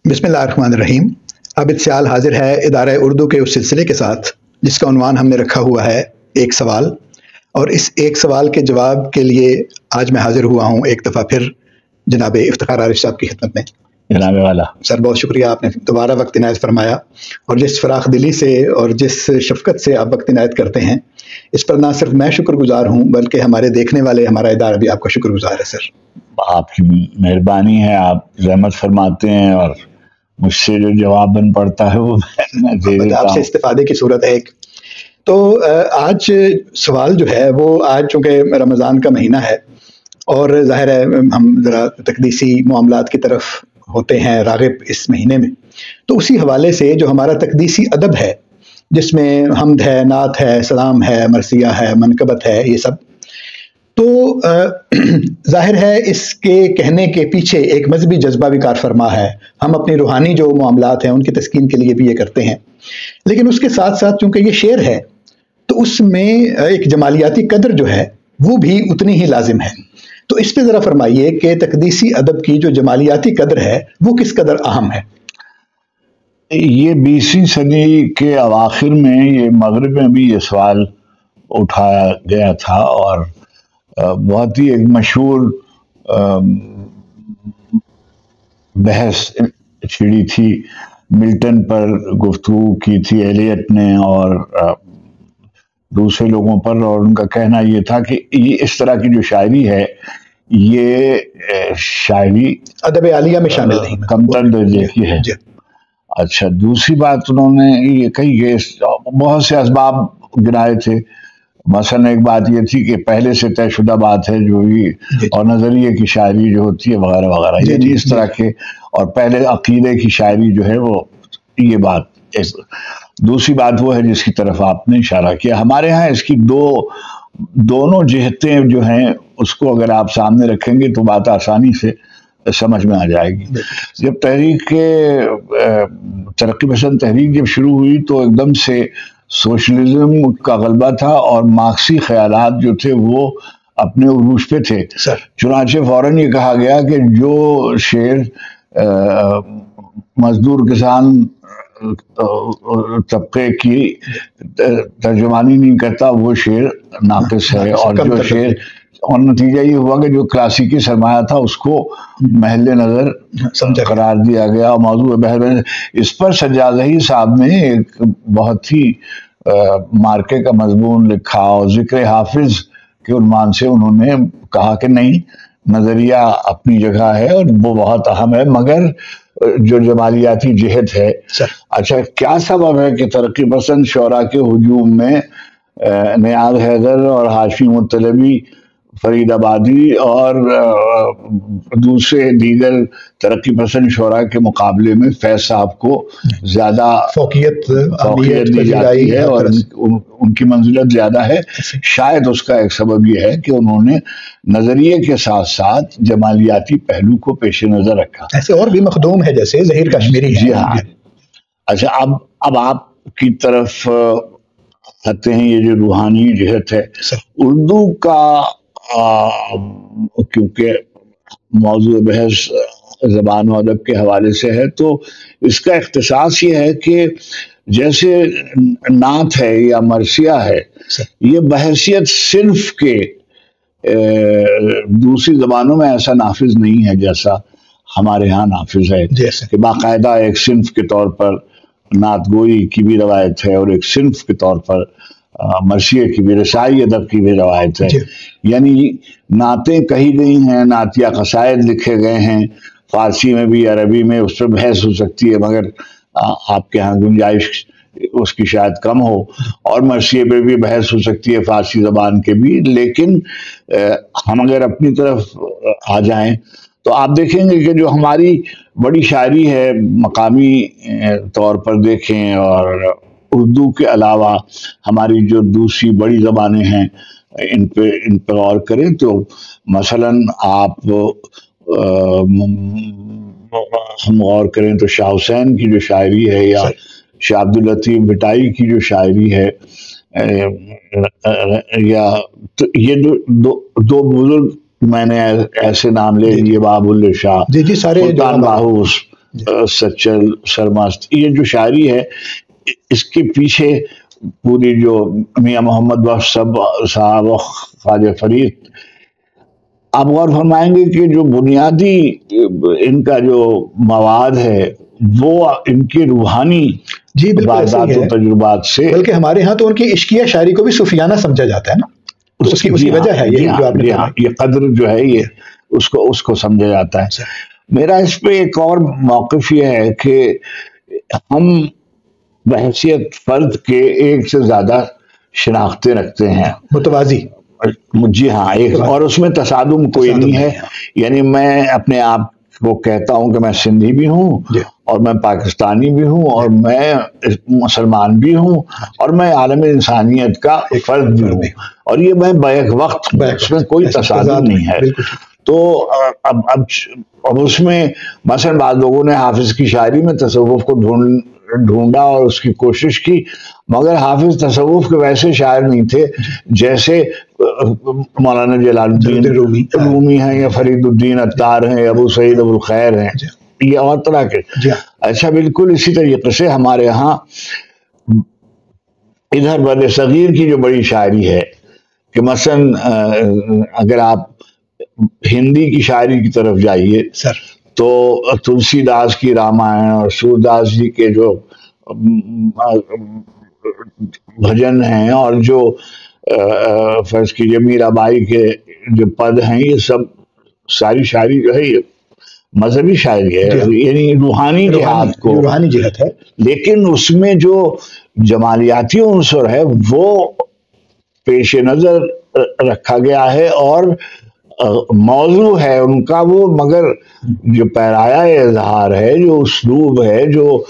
بسم اللہ الرحمن الرحیم۔ عابد سیال حاضر ہے ادارہ اردو کے اس سلسلے کے ساتھ جس کا عنوان ہم نے رکھا ہوا ہے ایک سوال، اور اس ایک سوال کے جواب کے لیے آج میں حاضر ہوا ہوں ایک دفعہ پھر جناب افتخار عارف صاحب کی خدمت میں۔ جناب والا سر، بہت شکریہ، آپ نے دوبارہ وقت عنایت فرمایا، اور جس فراخ دلی سے اور جس شفقت سے آپ وقت عنایت کرتے ہیں اس پر نہ صرف میں شکر گزار ہوں بلکہ ہمارے دیکھنے والے ہمارا ادارہ بھی آپ کا شکر گزار ہے۔ سر، آپ کی مہربانی ہے، آپ رحمت فرماتے ہیں اور مجھ سے جو جواب بن پڑتا ہے وہ میں دے دیتا آپ سے ہوں۔ استفادے کی صورت ہے ایک تو آج سوال جو ہے وہ آج چونکہ رمضان کا مہینہ ہے اور ظاہر ہے ہم ذرا تقدیسی معاملات کی طرف ہوتے ہیں راغب اس مہینے میں، تو اسی حوالے سے جو ہمارا تقدیسی ادب ہے جس میں حمد ہے، نعت ہے، سلام ہے، مرثیہ ہے، منقبت ہے، یہ سب تو ظاہر ہے اس کے کہنے کے پیچھے ایک مذہبی جذبہ بھی کار فرما ہے۔ ہم اپنی روحانی جو معاملات ہیں ان کی تسکین کے لیے بھی یہ کرتے ہیں، لیکن اس کے ساتھ ساتھ چونکہ یہ شعر ہے تو اس میں ایک جمالیاتی قدر جو ہے وہ بھی اتنی ہی لازم ہے۔ تو اس پہ ذرا فرمائیے کہ تقدیسی ادب کی جو جمالیاتی قدر ہے وہ کس قدر اہم ہے؟ یہ 20ویں صدی کے اواخر میں یہ مغرب میں بھی یہ سوال اٹھایا گیا تھا اور بہت ہی ایک مشہور بحث چھڑی تھی، ملٹن پر گفتگو کی تھی ایلیٹ نے اور دوسرے لوگوں پر، اور ان کا کہنا یہ تھا کہ یہ اس طرح کی جو شاعری ہے یہ شاعری ادب عالیہ میں شامل نہیں، کمتر درجے کی ہے۔ اچھا، دوسری بات انہوں نے یہ کہی کہ بہت سے اسباب گنائے تھے، مثلا ایک بات یہ تھی کہ پہلے سے طے شدہ بات ہے جو بھی، اور نظریے کی شاعری جو ہوتی ہے وغیرہ وغیرہ، یہ اس طرح کے، اور پہلے عقیدے کی شاعری جو ہے وہ یہ بات۔ دوسری بات وہ ہے جس کی طرف آپ نے اشارہ کیا، ہمارے ہاں اس کی دونوں جہتیں جو ہیں اس کو اگر آپ سامنے رکھیں گے تو بات آسانی سے سمجھ میں آ جائے گی۔ جب ترقی پسند تحریک جب شروع ہوئی تو ایک دم سے سوشلزم کا غلبہ تھا اور مارکسی خیالات جو تھے وہ اپنے عروج پہ تھے، چنانچہ فوراً یہ کہا گیا کہ جو شعر مزدور کسان طبقے کی ترجمانی نہیں کرتا وہ شعر ناقص ہے، اور جو شعر، اور نتیجہ یہ ہوا کہ جو کلاسیکی سرمایہ تھا اس کو محل نظر قرار دیا گیا۔ اور موضوع بحث اس پر سجاد زہیر صاحب نے ایک بہت ہی مارکے کا مضمون لکھا اور ذکر حافظ کے عنوان سے انہوں نے کہا کہ نہیں، نظریہ اپنی جگہ ہے اور وہ بہت اہم ہے، مگر جو جمالیاتی جہت ہے۔ اچھا، کیا سبب ہے کہ ترقی پسند شعراء کے ہجوم میں نیاز حیدر اور ہاشمی مطلبی، فرید آبادی اور دوسرے دیگر ترقی پسند شعراء کے مقابلے میں فیض صاحب کو زیادہ فوقیت دی جاتی ہے اور ان کی منزلت زیادہ ہے؟ شاید اس کا ایک سبب یہ ہے کہ انہوں نے نظریے کے ساتھ ساتھ جمالیاتی پہلو کو پیش نظر رکھا۔ ایسے اور بھی مخدوم ہے جیسے ظہیر کشمیری ہے۔ جی ہاں۔ اچھا، اب آپ کی طرف آتے ہیں، یہ جو روحانی جہت ہے اردو کا، کیونکہ موضوع بحث زبان و ادب کے حوالے سے ہے تو اس کا اختصاص یہ ہے کہ جیسے نعت ہے یا مرثیہ ہے، یہ بحیثیت صنف کے دوسری زبانوں میں ایسا نافذ نہیں ہے جیسا ہمارے ہاں نافذ ہے، کہ باقاعدہ ایک صنف کے طور پر نعت گوئی کی بھی روایت ہے اور ایک صنف کے طور پر مرثیے کی بھی، رسائی ادب کی بھی روایت ہے۔ یعنی نعتیں کہی گئی ہیں، نعتیہ قصائد لکھے گئے ہیں، فارسی میں بھی عربی میں، اس پر بحث ہو سکتی ہے مگر آپ کے ہاں گنجائش اس کی شاید کم ہو، اور مرثیے پہ بھی بحث ہو سکتی ہے فارسی زبان کے بھی۔ لیکن ہم اگر اپنی طرف آ جائیں تو آپ دیکھیں گے کہ جو ہماری بڑی شاعری ہے مقامی طور پر دیکھیں، اور اردو کے علاوہ ہماری جو دوسری بڑی زبانیں ہیں ان پہ غور کریں تو مثلاً آپ ہم غور کریں تو شاہ حسین کی جو شاعری ہے یا شاہ عبداللطیف بھٹائی کی جو شاعری ہے، یا یہ دو بزرگ میں نے ایسے نام لے لیے، باب اللہ شاہ، سلطان باہوس، سچل سرمست، یہ جو شاعری ہے اس کے پیچھے پوری جو میاں محمد بخش صاحب و خواجہ فرید، آپ غور فرمائیں گے کہ جو بنیادی ان کا جو مواد ہے وہ ان کی روحانی باتات و تجربات سے، بلکہ ہمارے ہاں تو ان کی عشقیہ شاعری کو بھی صوفیانہ سمجھا جاتا ہے نا، اس کی وجہ ہے یہ قدر جو ہے یہ اس کو سمجھا جاتا ہے۔ میرا اس پہ ایک اور موقف یہ ہے کہ ہم بحیثیت فرد کے ایک سے زیادہ شناختیں رکھتے ہیں، متوازی، جی ہاں، ایک، اور اس میں تصادم کوئی نہیں ہے۔ یعنی میں اپنے آپ کو کہتا ہوں کہ میں سندھی بھی ہوں اور میں پاکستانی بھی ہوں اور میں مسلمان بھی ہوں اور میں عالم انسانیت کا فرد بھی ہوں، اور یہ میں بیک وقت، اس میں کوئی تصادم نہیں ہے۔ تو اب اس میں مثلا بعض لوگوں نے حافظ کی شاعری میں تصوف کو ڈھونڈا اور اس کی کوشش کی، مگر حافظ تصوف کے ویسے شاعر نہیں تھے جیسے مولانا جلال الدین رومی ہیں یا فرید الدین عطار ہیں، ابو سعید ابو الخیر ہیں، یہ اور طرح کے۔ اچھا، بالکل اسی طریقے سے ہمارے ہاں ادھر بر صغیر کی جو بڑی شاعری ہے، کہ مثلا اگر آپ ہندی کی شاعری کی طرف جائیے تو تلسی داس کی رامائن اور سور داس جی کے جو بھجن ہیں اور جو فرض کیجیے میرا بائی کے جو پد ہیں، یہ سب ساری شاعری جو ہے یہ مذہبی شاعری ہے، یعنی روحانی جہت ہے، لیکن اس میں جو جمالیاتی عنصر ہے وہ پیش نظر رکھا گیا ہے، اور موضوع ہے ان کا وہ، مگر جو پیرایا اظہار ہے، جو اسلوب ہے، جو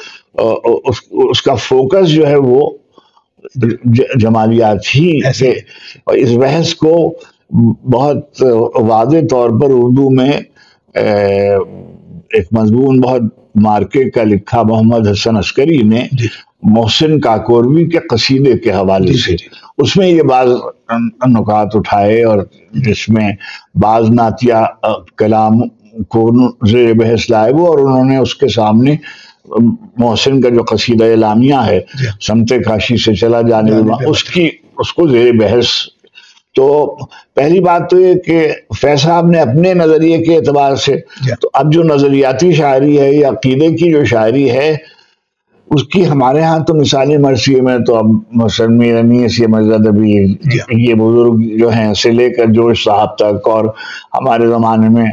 اس کا فوکس جو ہے وہ جمالیات ہی ہے۔ اس بحث کو بہت واضح طور پر اردو میں ایک مضمون بہت مارکے کا لکھا محمد حسن عسکری نے محسن کاکوروی کے قصیدے کے حوالے سے، اس میں یہ بعض نکات اٹھائے اور جس میں بعض نعتیہ کلام کو زیر بحث لائے وہ، اور انہوں نے اس کے سامنے محسن کا جو قصیدہ اعلامیہ ہے سمت کاشی سے چلا جانے اس کو زیر بحث۔ تو پہلی بات تو یہ کہ فیض صاحب نے اپنے نظریے کے اعتبار سے، تو اب جو نظریاتی شاعری ہے یا عقیدے کی جو شاعری ہے اس کی ہمارے ہاں تو مثالی مرثیے میں تو اب مثلا میر انیس یا مرزا ابی، یہ بزرگ جو ہیں سے لے کر جوش صاحب تک، اور ہمارے زمانے میں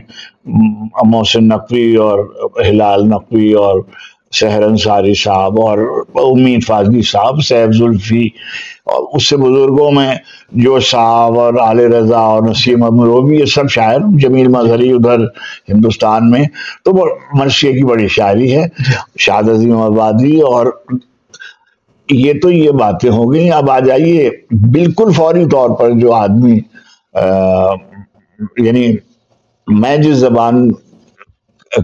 محسن نقوی اور ہلال نقوی اور سحر انصاری صاحب اور امید فاضلی صاحب، سیف زلفی، اور اس سے بزرگوں میں جو صاحب اور آل رضا اور نسیم امروی، یہ سب شاعر، جمیل مظہری ادھر ہندوستان میں، تو وہ مرثیے کی بڑی شاعری ہے، شاد عظیم آبادی، اور یہ باتیں ہو گئی۔ اب آ جائیے بالکل فوری طور پر جو آدمی یعنی میں جس زبان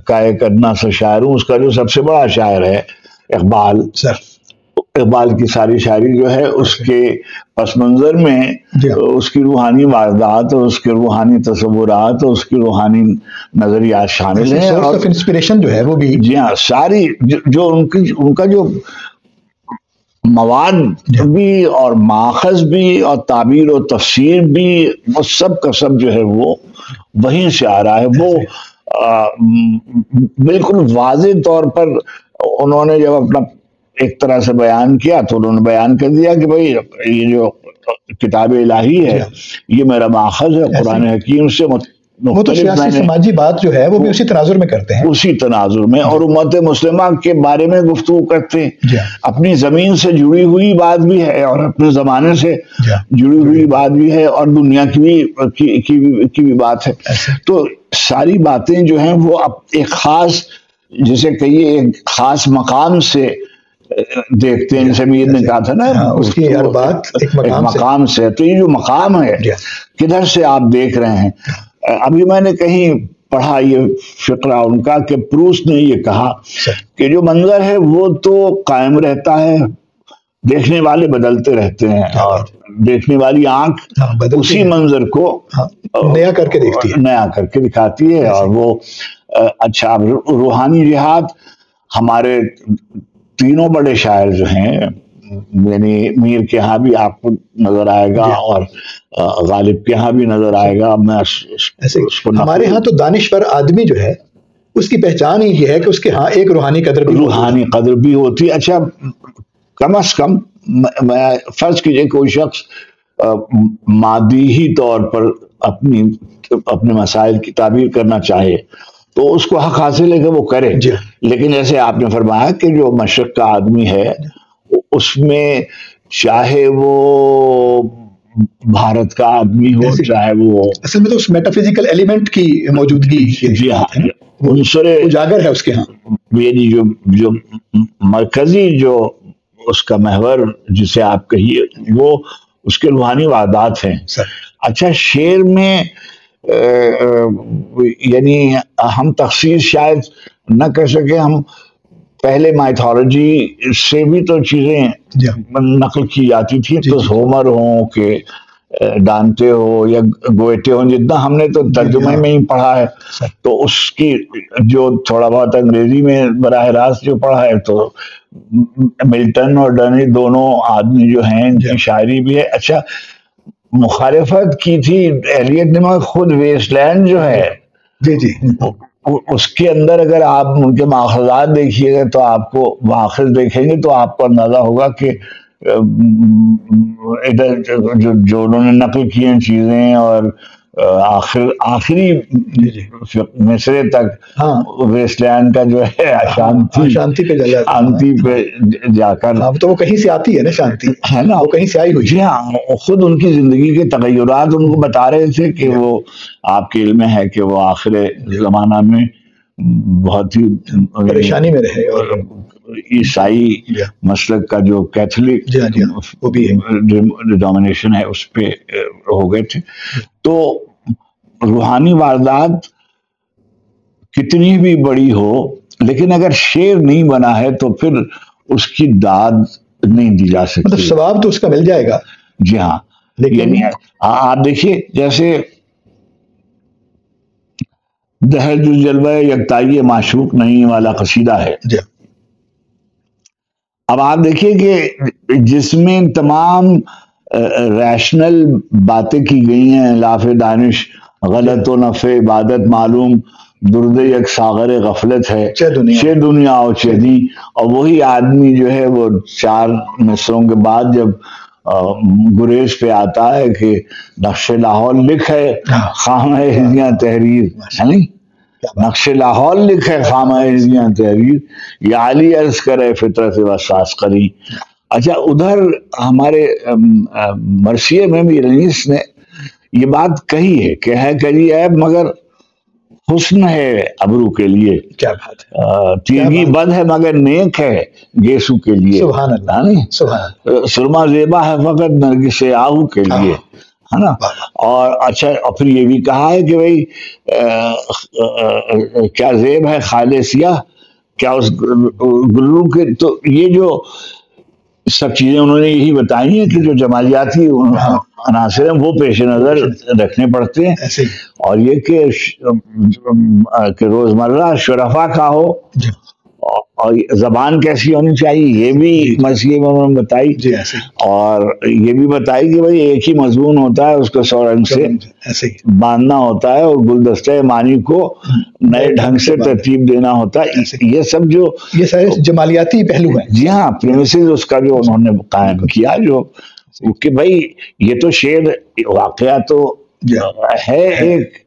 کا ایک ادنا سا شاعر ہوں، اس کا جو سب سے بڑا شاعر ہے اقبال، اقبال کی ساری شاعری جو ہے اس کے پس منظر میں اس کی روحانی واردات اور اس کے روحانی تصورات اور اس کی روحانی نظریات شامل ہیں، اور انسپریشن جو ہے وہ بھی، جی ہاں، ساری جو ان کا جو مواد بھی اور ماخذ بھی اور تعبیر و تفسیر بھی، وہ سب کا سب جو ہے وہ وہیں سے آ رہا ہے۔ وہ بالکل واضح طور پر انہوں نے جب اپنا ایک طرح سے بیان کیا تو انہوں نے بیان کر دیا کہ بھائی یہ جو کتاب الہی ہے یہ میرا ماخذ ہے قرآن حکیم سے، وہ تو سیاسی سماجی بات جو ہے وہ بھی اسی تناظر میں کرتے ہیں، اسی تناظر میں، اور امت مسلمہ کے بارے میں گفتگو کرتے ہیں، اپنی زمین سے جڑی ہوئی بات بھی ہے اور اپنے زمانے سے جڑی ہوئی بات بھی ہے اور دنیا کی بھی بات ہے۔ تو ساری باتیں جو ہیں وہ ایک خاص، جسے کہیے ایک خاص مقام سے دیکھتے ہیں، جیسے میر نے کہا تھا نا، اس کی ہر بات ایک مقام سے۔ تو یہ جو مقام ہے کدھر سے آپ دیکھ رہے ہیں؟ ابھی میں نے کہیں پڑھا یہ فقرہ ان کا کہ پروسٹ نے یہ کہا کہ جو منظر ہے وہ تو قائم رہتا ہے، دیکھنے والے بدلتے رہتے ہیں، اور دیکھنے والی آنکھ اسی منظر کو نیا کر کے دیکھتی ہے، نیا کر کے دکھاتی ہے۔ اور وہ اچھا روحانی جہاد ہمارے تینوں بڑے شاعر جو ہیں، یعنی میر کے ہاں بھی آپ کو نظر آئے گا اور غالب کے ہاں بھی نظر آئے گا. میں ہمارے ہاں تو دانشور آدمی جو ہے اس کی پہچان ہی یہ ہے کہ اس کے ہاں ایک روحانی قدر بھی ہوتی. اچھا کم از کم میں فرض کیجئے کوئی شخص مادی ہی طور پر اپنے مسائل کی تعبیر کرنا چاہے تو اس کو حق حاصل ہے کہ وہ کرے. لیکن جیسے آپ نے فرمایا کہ جو مشرق کا آدمی ہے اس میں چاہے وہ بھارت کا آدمی ہو چاہے وہ، اصل میں تو اس میٹافزیکل ایلیمنٹ کی موجودگی جی ہاں عنصر اجاگر ہے اس کے ہاں، یعنی جو مرکزی جو اس کا محور جسے آپ کہیے وہ اس کے روحانی وعدات ہیں. اچھا شعر میں یعنی ہم تخصیص شاید نہ کر سکے، ہم پہلے مائتھولوجی سے بھی تو چیزیں نقل کی جاتی تھی. تو ہومر ہوں کہ ڈانتے ہو یا گوئٹے ہوں، جتنا ہم نے تو ترجمے میں ہی پڑھا ہے، تو اس کی جو تھوڑا بہت انگریزی میں براہ راست جو پڑھا ہے تو ملٹن اور ڈنی دونوں آدمی جو ہیں ان کی شاعری بھی ہے. اچھا مخالفت کی تھی ایلیٹ نے، مگر خود ویسٹ لینڈ جو ہے اس کے اندر اگر آپ ان کے ماخذات دیکھیے گا تو آپ کو ماخذ دیکھیں گے تو آپ کو اندازہ ہوگا کہ ادھر جو انہوں نے نقل کی ہیں چیزیں اور آخری مصرے تک ویسٹ لینڈ کا جو ہے شانتی پہ جا کر، تو وہ کہیں سے آتی ہے نا شانتی، ہے نا، وہ کہیں سے آئی ہوئی. جی ہاں خود ان کی زندگی کے تغیرات ان کو بتا رہے تھے کہ وہ آپ کے علم میں ہے کہ وہ آخر زمانہ میں بہت ہی پریشانی میں رہے اور عیسائی مسلک کا جو کیتھولک ڈومینیشن ہے اس پہ ہو گئے تھے. تو روحانی واردات کتنی بھی بڑی ہو لیکن اگر شعر نہیں بنا ہے تو پھر اس کی داد نہیں دی جا سکتی. مطلب ثواب تو اس کا مل جائے گا. جی ہاں، یعنی آپ دیکھیے جیسے دہر جو جلوہ یکتائی معشوق نہیں والا قصیدہ ہے. اب آپ دیکھیے کہ جس میں تمام ریشنل باتیں کی گئی ہیں، لاف دانش غلط و نفع عبادت معلوم، درد یک ساغر غفلت ہے، چھ دنیا و چھ دی. اور وہی آدمی جو ہے وہ 4 مصروں کے بعد جب گریز پہ آتا ہے کہ نقش لاہور لکھ ہے خامہ ہزیاں تحریر، نقش لاہور لکھ ہے خامہ ہزیاں تحریر، یا علی عرض کرے فطرت وساس قری. اچھا ادھر ہمارے مرثیے میں بھی رئیس نے یہ بات کہی ہے کہ ہے کری عیب مگر حسن ہے ابرو کے لیے، کیا بات ہے، تیرگی بد ہے مگر نیک ہے گیسو کے لیے، سبحان اللہ، سرما زیبا ہے فقط نرگس آہو کے لیے، ہے نا. اور اچھا اور پھر یہ بھی کہا ہے کہ بھائی کیا زیب ہے خال سیاہ، کیا اس گلو کے. تو یہ جو سب چیزیں انہوں نے یہی بتائی ہیں کہ جو جمالیاتی عناصر ہیں وہ پیش نظر رکھنے پڑتے ہیں. اور یہ کہ روزمرہ شرفا کا ہو اور زبان کیسی ہونی چاہیے یہ بھی مرثیے میں انہوں نے بتائی. اور یہ بھی بتائی کہ بھائی ایک ہی مضمون ہوتا ہے، اس کو 100 رنگ سے باندھنا ہوتا ہے اور گلدستہ معنی کو نئے ڈھنگ سے ترتیب دینا ہوتا ہے. یہ سب جو یہ سارے جمالیاتی پہلو ہیں. جی ہاں، پریمیسز اس کا جو انہوں نے قائم کیا جو کہ بھائی یہ تو شعر واقعہ تو ہے ایک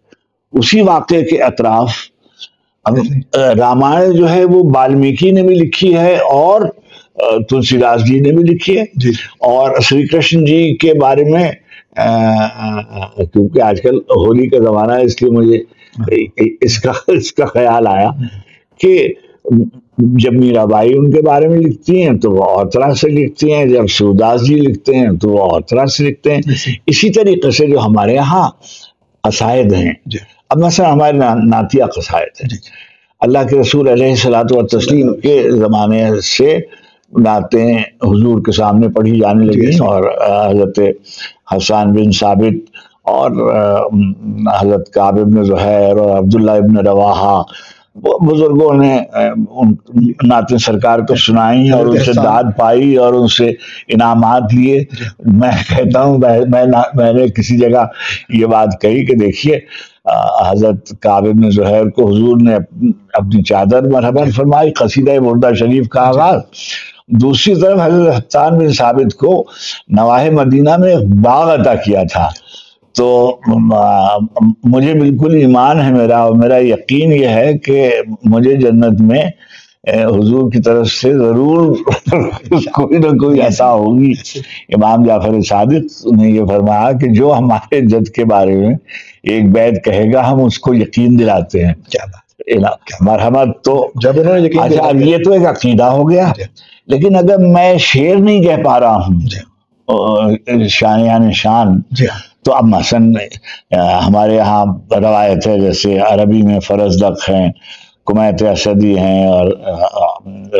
اسی واقعے کے اطراف. اب رامائن جو ہے وہ بالمیکی نے بھی لکھی ہے اور تلسی داس جی نے بھی لکھی ہے. اور شری کرشن جی کے بارے میں کیونکہ آج کل ہولی کا زمانہ ہے اس لیے مجھے اس کا خیال آیا کہ جب میرا بائی ان کے بارے میں لکھتی ہیں تو وہ اور طرح سے لکھتی ہیں، جب سوداس جی لکھتے ہیں تو وہ اور طرح سے لکھتے ہیں. اسی طریقے سے جو ہمارے یہاں قصائد ہیں، اب مثلا ہمارے نعتیہ قصائد ہیں، اللہ کے رسول علیہ الصلوۃ والتسلیم کے زمانے سے نعتیں حضور کے سامنے پڑھی جانے لگی اور حضرت حسان بن ثابت اور حضرت کعب بن زہیر اور عبداللہ ابن رواحہ بزرگوں نے نعتیں سرکار کو سنائی اور ان سے داد پائی اور ان سے انعامات لیے. میں کہتا ہوں میں نے کسی جگہ یہ بات کہی کہ دیکھیے حضرت کعب بن زہیر کو حضور نے اپنی چادر مرحبا فرمائی، قصیدہ بردہ شریف کا آغاز. دوسری طرف حضرت حسان بن ثابت کو نواح مدینہ میں ایک باغ عطا کیا تھا. تو مجھے بالکل ایمان ہے میرا، اور میرا یقین یہ ہے کہ مجھے جنت میں حضور کی طرف سے ضرور کوئی نہ کوئی عطا ہوگی. امام جعفر صادق نے یہ فرمایا کہ جو ہمارے جد کے بارے میں ایک بیت کہے گا ہم اس کو یقین دلاتے ہیں. کیا بات، مرحمت. تو جب انہوں نے اچھا اب یہ تو ایک عقیدہ ہو گیا، لیکن اگر میں شعر نہیں کہہ پا رہا ہوں شان شان، تو اب مثلا ہمارے یہاں روایت ہے جیسے عربی میں فرزدق ہیں، کمیت اسدی ہیں، اور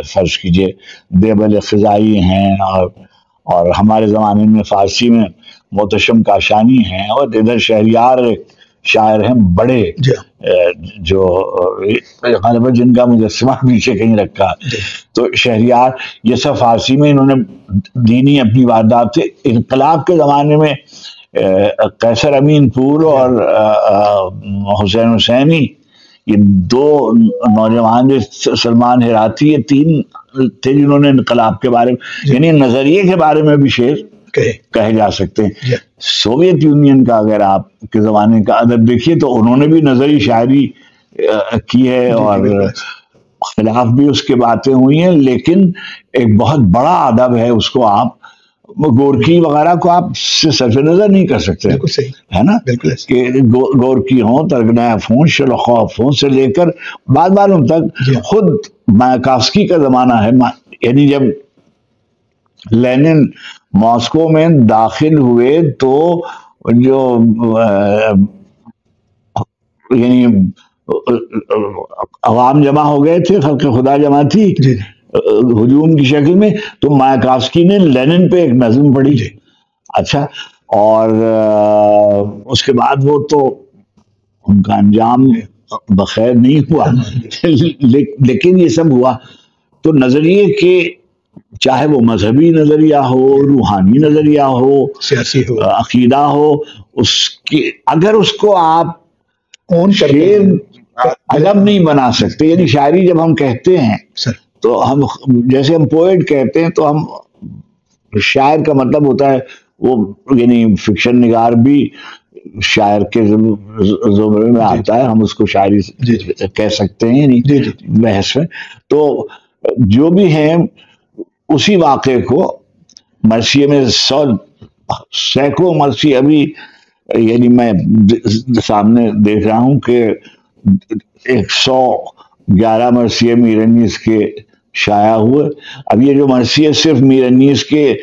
فرض کیجئے دیبل خزائی ہیں، اور ہمارے زمانے میں فارسی میں محتشم کاشانی ہیں، اور ادھر شہریار ایک شاعر ہیں بڑے جو غالباً جن کا مجسمہ پیچھے کہیں رکھا. تو شہریار یہ سب فارسی میں انہوں نے دینی اپنی واردات سے. انقلاب کے زمانے میں قیصر امین پور اور حسین حسینی، یہ دو نوجوان، سلمان ہراتی، یہ تین تھے جنہوں نے انقلاب کے بارے میں یعنی نظریے کے بارے میں بھی شعر کہے جا سکتے ہیں. سوویت یونین کا اگر آپ کے زمانے کا ادب دیکھیے تو انہوں نے بھی نظری شاعری کی ہے اور خلاف بھی اس کے باتیں ہوئی ہیں، لیکن ایک بہت بڑا ادب ہے، اس کو آپ گورکی وغیرہ کو آپ سے صرف نظر نہیں کر سکتے، ہے نا؟ کہ گورکی ہوں، ترگنیف ہوں، شلخوف ہوں سے لے کر بعد معلوم تک. خود مایاکافسکی کا زمانہ ہے، یعنی جب لینن ماسکو میں داخل ہوئے تو جو یعنی عوام جمع ہو گئے تھے، خلق خدا جمع تھی ہجوم کی شکل میں، تو مایاکافسکی نے لینن پہ ایک نظم پڑھی. اچھا، اور اس کے بعد وہ تو ان کا انجام بخیر نہیں ہوا، لیکن یہ سب ہوا. تو نظریے کے چاہے وہ مذہبی نظریہ ہو، روحانی نظریہ ہو، سیاسی ہو، عقیدہ ہو، اس کی اگر اس کو آپ ادب نہیں بنا سکتے، یعنی شاعری جب ہم کہتے ہیں تو ہم جیسے ہم پوئٹ کہتے ہیں تو ہم شاعر کا مطلب ہوتا ہے وہ یعنی فکشن نگار بھی شاعر کے زمرے میں آتا ہے، ہم اس کو شاعری کہہ سکتے ہیں بحث میں. تو جو بھی ہیں اسی واقعے کو مرثیے میں سینکڑوں مرثیے ابھی یعنی میں سامنے دیکھ رہا ہوں کہ 111 مرثیے میر انیس کے شائع ہوئے. اب یہ جو مرثیے صرف میر انیس کے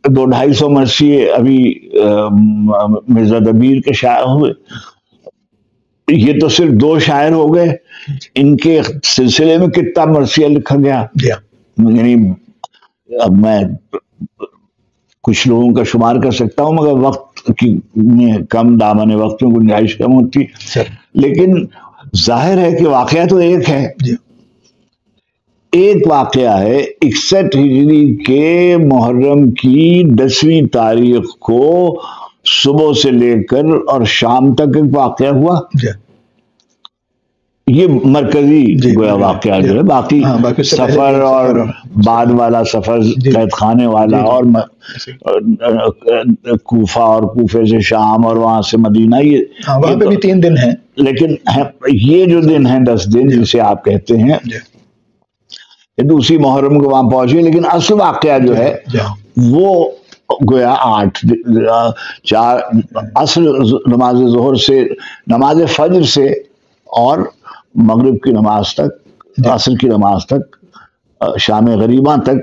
200-250 مرثیے ابھی مرزا دبیر کے شائع ہوئے، یہ تو صرف 2 شاعر ہو گئے. ان کے سلسلے میں کتنا مرثیہ لکھا گیا، یعنی اب میں کچھ لوگوں کا شمار کر سکتا ہوں مگر وقت کی کم دامن وقت میں گنجائش کم ہوتی. لیکن ظاہر ہے کہ واقعہ تو ایک ہے. ایک واقعہ ہے 61 ہجری کے محرم کی 10ویں تاریخ کو صبح سے لے کر اور شام تک ایک واقعہ ہوا. یہ مرکزی گویا واقعہ جو ہے، باقی سفر اور بعد والا سفر قید خانے والا اور کوفہ اور کوفے سے شام اور وہاں سے مدینہ، یہ وہاں پہ بھی 3 دن ہیں. لیکن یہ جو دن ہیں 10 دن جسے آپ کہتے ہیں، دوسری محرم کو وہاں پہنچے، لیکن اصل واقعہ جو ہے وہ گویا 4 عصر نماز ظہر سے نماز فجر سے اور مغرب کی نماز تک، عصر کی نماز تک، شام غریباں تک،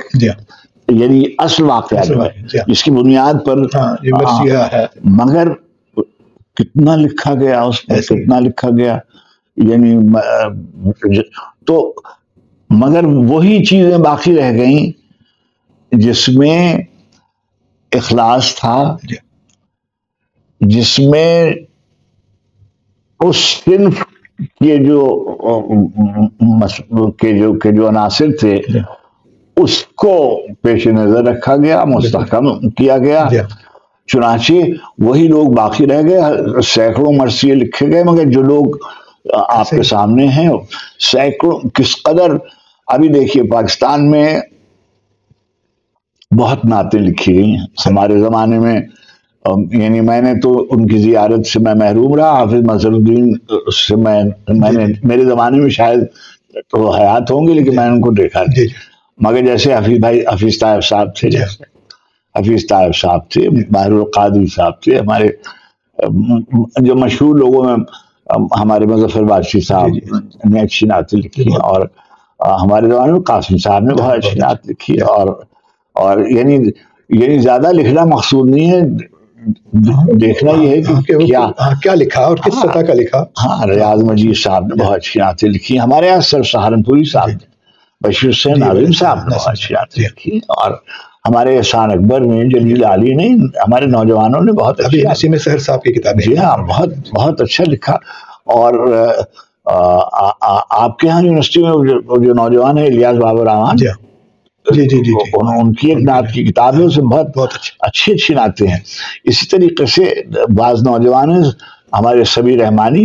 یعنی اصل واقعہ جو ہے جس کی بنیاد پر مگر کتنا لکھا گیا اس پر، کتنا لکھا گیا یعنی تو مگر وہی چیزیں باقی رہ گئیں جس میں اخلاص تھا، جس میں اس صنف یہ جو عناصر تھے اس کو پیش نظر رکھا گیا، مستحکم کیا گیا، چنانچہ وہی لوگ باقی رہ گئے. سینکڑوں مرثیے لکھے گئے، مگر جو لوگ آپ کے سامنے ہیں سینکڑوں کس قدر. ابھی دیکھیے پاکستان میں بہت نعتیں لکھی گئی ہیں ہمارے زمانے میں. یعنی میں نے تو ان کی زیارت سے میں محروم رہا. حافظ مظہر الدین سے میں نے میرے زمانے میں شاید تو حیات ہوں گے لیکن میں نے ان کو دیکھا نہیں. مگر جیسے حفیظ طاہر صاحب تھے، حفیظ طاہر صاحب تھے، باہر القادری صاحب تھے، ہمارے جو مشہور لوگوں میں ہمارے مظفر بادشی صاحب نے اچھی نعتیں لکھی ہیں، اور ہمارے زمانے میں قاسم صاحب نے بہت اچھی نعت لکھی ہے. اور یعنی زیادہ لکھنا مقصود نہیں ہے، دیکھنا یہ ہے کہ کیا لکھا اور کس سطح کا لکھا. ہاں، ریاض مجید صاحب نے بہت اچھی نعتیں لکھی. ہمارے یہاں سر سہارنپوری صاحب نے، بشیر حسین ناظم صاحب نے بہت اچھی نعتیں لکھی، اور ہمارے احسان اکبر نے، جلیل علی نے، ہمارے نوجوانوں نے بہت اچھی. نسیم سحر صاحب کی کتابیں، جی ہاں، بہت اچھا لکھا. اور آپ کے یہاں یونیورسٹی میں جو نوجوان ہے الیاس بابر رحمان، جی ان کی ایک نعت کی کتاب ہے، اس میں بہت اچھی نعتیں ہیں. اسی طریقے سے بعض نوجوان ہیں ہمارے سبیر رحمانی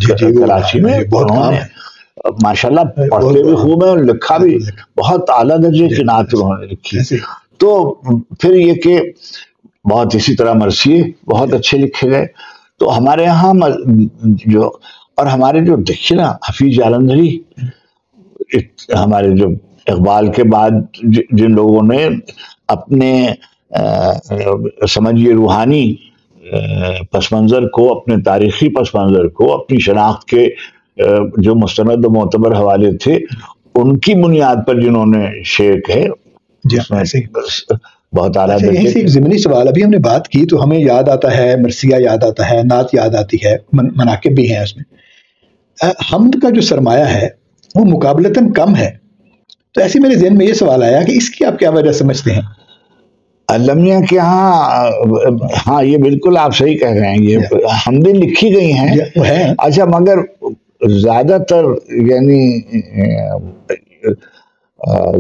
کراچی میں، انہوں نے ماشاءاللہ پڑھتے بھی خوب ہیں اور لکھا بھی بہت اعلیٰ درجے کی نعت انہوں نے لکھی. تو پھر یہ کہ بہت اسی طرح مرثیے بہت اچھے لکھے گئے. تو ہمارے یہاں اور ہمارے جو دیکھیے نا حفیظ جالندھری، ہمارے جو اقبال کے بعد جن لوگوں نے اپنے سمجھیے روحانی پس منظر کو، اپنے تاریخی پس منظر کو، اپنی شناخت کے جو مستند و معتبر حوالے تھے ان کی بنیاد پر جنہوں نے شعر کہے، بہت اعلیٰ. یہیں سے ایک ضمنی سوال، ابھی ہم نے بات کی تو ہمیں یاد آتا ہے مرثیہ، یاد آتا ہے نعت، یاد آتی ہے، مناقب بھی ہیں اس میں. حمد کا جو سرمایہ ہے وہ مقابلتاً کم ہے. تو ایسے میرے ذہن میں یہ سوال آیا کہ اس کی آپ کیا وجہ سمجھتے ہیں؟ علمیہ کے ہاں یہ بالکل آپ صحیح کہہ رہے ہیں، یہ حمدیں لکھی گئی ہیں. اچھا، مگر زیادہ تر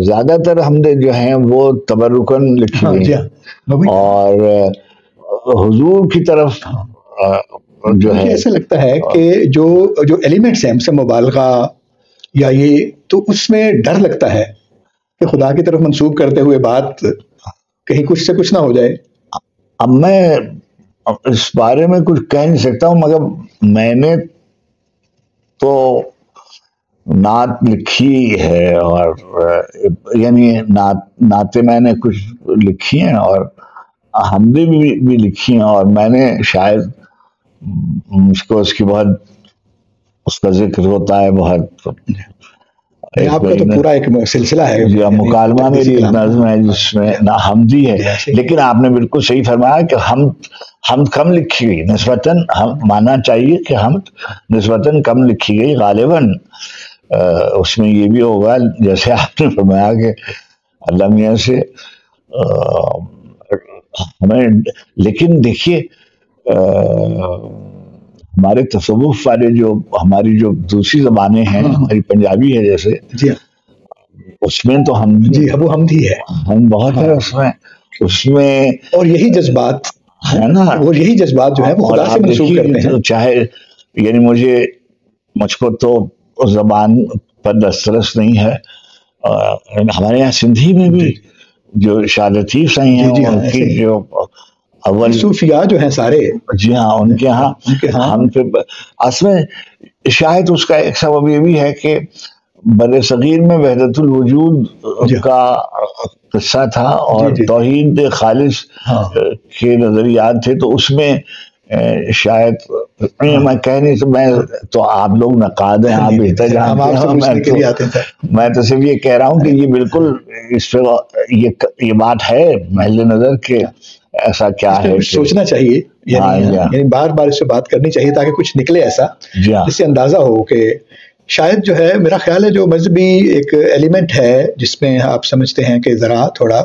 زیادہ تر حمدیں جو ہیں وہ تبرکن لکھی گئی ہیں، اور حضور کی طرف جو ہے ایسا لگتا ہے کہ جو ایلیمنٹس ہیں سے مبالغہ یا یہ، تو اس میں ڈر لگتا ہے کہ خدا کی طرف منسوب کرتے ہوئے بات کہیں کچھ سے کچھ نہ ہو جائے. اب میں اس بارے میں کچھ کہہ نہیں سکتا ہوں، مگر میں نے تو نعت لکھی ہے، اور یعنی نعتیں میں نے کچھ لکھی ہیں اور حمدیں بھی لکھی ہیں، اور میں نے شاید اس کی بہت اس کا ذکر ہوتا ہے بہت. آپ کا تو پورا ایک سلسلہ ہے. مکالمہ میری ایک نظم ہے جس میں حمدی ہے. لیکن آپ نے بالکل صحیح فرمایا کہ حمد کم لکھی گئی نسبتاً، ماننا چاہیے کہ حمد نسبتاً کم لکھی گئی غالباً. اس میں یہ بھی ہوگا جیسے آپ نے فرمایا کہ علمیہ سے ہمیں، لیکن دیکھیے ہمارے تصوف والے ہماری جو دوسری زبانیں ہیں، ہماری پنجابی ہے جیسے، اس میں تو ہم وہ حمدی ہے، ہم بہت ہے اس میں اور یہی جذبات ہے نا، اور یہی جذبات جو ہے وہ خدا سے منسوب کرتے ہیں. چاہے یعنی مجھ کو تو زبان پر دسترس نہیں ہے. ہمارے یہاں سندھی میں بھی جو شاہ لطیف صاحب ہیں، ان کی جو اول صوفیاء جو ہیں سارے، جی ہاں، ان کے ہاں ہم اصل میں شاید اس کا ایک سبب یہ بھی ہے کہ بر صغیر میں وحدت الوجود کا قصہ تھا اور توحید خالص کے نظریات تھے، تو اس میں شاید میں کہہ نہیں، میں تو آپ لوگ نقاد ہیں، آپ بہتر جانتے ہیں. میں تو صرف یہ کہہ رہا ہوں کہ یہ بالکل اس پہ یہ بات ہے محل نظر کہ ایسا کیا ہے، سوچنا چاہیے، یعنی بار بار اس سے بات کرنی چاہیے تاکہ کچھ نکلے ایسا جس سے اندازہ ہو کہ شاید جو ہے، میرا خیال ہے جو مذہبی ایک ایلیمنٹ ہے جس میں آپ سمجھتے ہیں کہ ذرا تھوڑا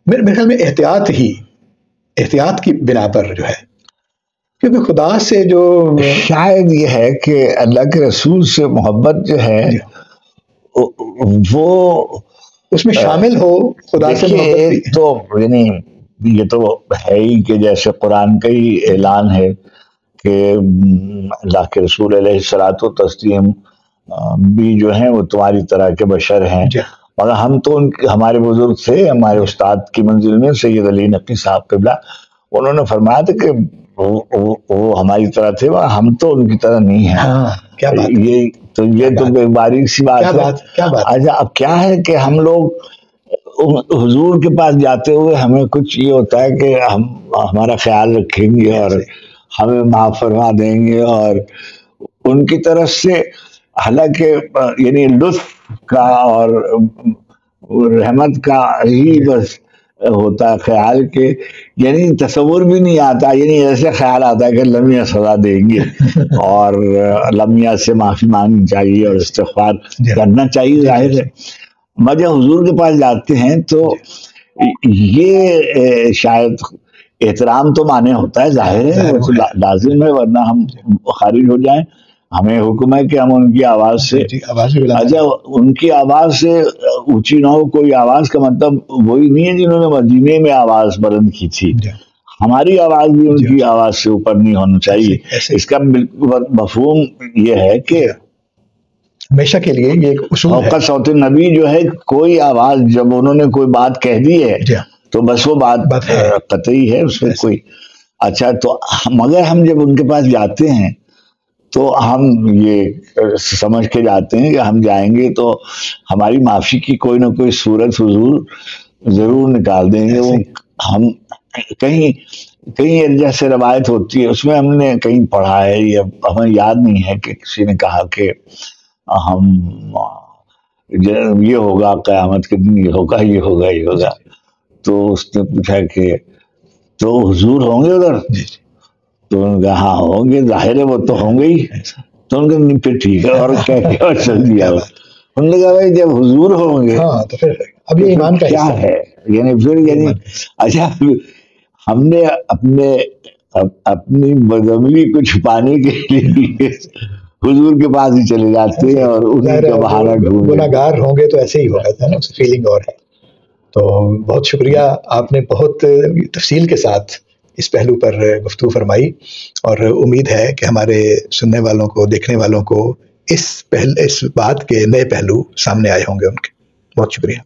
میرے خیال میں احتیاط کی بنا پر جو ہے کیونکہ خدا سے جو شاید یہ ہے کہ اللہ کے رسول سے محبت جو ہے وہ اس میں شامل ہو، خدا سے محبت بھی تو یعنی یہ تو ہے ہی کہ جیسے قرآن کا ہی اعلان ہے کہ اللہ کے رسول علیہ الصلوۃ والتسلیم بھی جو ہیں وہ تمہاری طرح کے بشر ہیں، اور ہم تو ہمارے بزرگ تھے، ہمارے استاد کی منزل میں سید علی نقوی صاحب قبلہ، انہوں نے فرمایا تھا کہ وہ ہماری طرح تھے، ہم تو ان کی طرح نہیں ہیں۔ یہ تو باریک سی بات ہے۔ اچھا اب کیا ہے کہ ہم لوگ حضور کے پاس جاتے ہوئے ہمیں کچھ یہ ہوتا ہے کہ ہم ہمارا خیال رکھیں گے اور ہمیں معاف فرما دیں گے، اور ان کی طرف سے حالانکہ یعنی لطف کا اور رحمت کا ہی بس ہوتا ہے خیال کے، یعنی تصور بھی نہیں آتا، یعنی ایسے خیال آتا ہے کہ لمحہ سزا دیں گے اور لمحہ سے معافی مانگنی چاہیے اور استغفار کرنا چاہیے۔ ظاہر ہے مجھے حضور کے پاس جاتے ہیں تو یہ شاید احترام تو مانے ہوتا ہے، ظاہر ہے وہ تو لازم ہے، ورنہ ہم خارج ہو جائیں۔ ہمیں حکم ہے کہ ہم ان کی آواز سے اچھا ان کی آواز سے اونچی نہ ہو، کوئی آواز کا مطلب وہی نہیں ہے جنہوں نے مدینے میں آواز بلند کی تھی، ہماری آواز بھی ان کی آواز سے اوپر نہیں ہونا چاہیے۔ اس کا مفہوم یہ ہے کہ ہمیشہ کے لیے یہ ایک اصول ہے، فوق صوت نبی جو ہے کوئی آواز جب انہوں نے کوئی بات کہہ دی ہے تو بس وہ بات قطعی ہے، اس میں کوئی اچھا تو مگر ہم جب ان کے پاس جاتے ہیں تو ہم یہ سمجھ کے جاتے ہیں کہ ہم جائیں گے تو ہماری معافی کی کوئی نہ کوئی صورت حضور ضرور نکال دیں گے۔ وہ ہم کہیں جیسے روایت ہوتی ہے اس میں ہم نے کہیں پڑھا ہے، یہ ہمیں یاد نہیں ہے کہ کسی نے کہا کہ ہم یہ ہوگا قیامت کے دن، یہ ہوگا یہ ہوگا یہ ہوگا، تو اس نے پوچھا کہ تو حضور ہوں گے ادھر؟ تو انہوں نے کہا ہاں ہوں گے، ظاہر ہے وہ تو ہوں گے ہی۔ تو ان کے پھر ٹھیک ہے اور کہہ کے اور چل دیا۔ انہوں نے کہا بھائی جب حضور ہوں گے تو پھر اب یہ ایمان کا کیا ہے، یعنی پھر یعنی اچھا ہم نے اپنی بدعملی کو چھپانے کے لیے حضور کے پاس ہی چلے جاتے ہیں اور انہیں کا بہانہ ڈھونڈتے ہیں۔ گناہگار ہوں گے تو ایسے ہی ہوگا نا، فیلنگ اور ہے۔ تو بہت شکریہ، آپ نے بہت تفصیل کے ساتھ اس پہلو پر گفتگو فرمائی، اور امید ہے کہ ہمارے سننے والوں کو، دیکھنے والوں کو اس بات کے نئے پہلو سامنے آئے ہوں گے ان کے۔ بہت شکریہ۔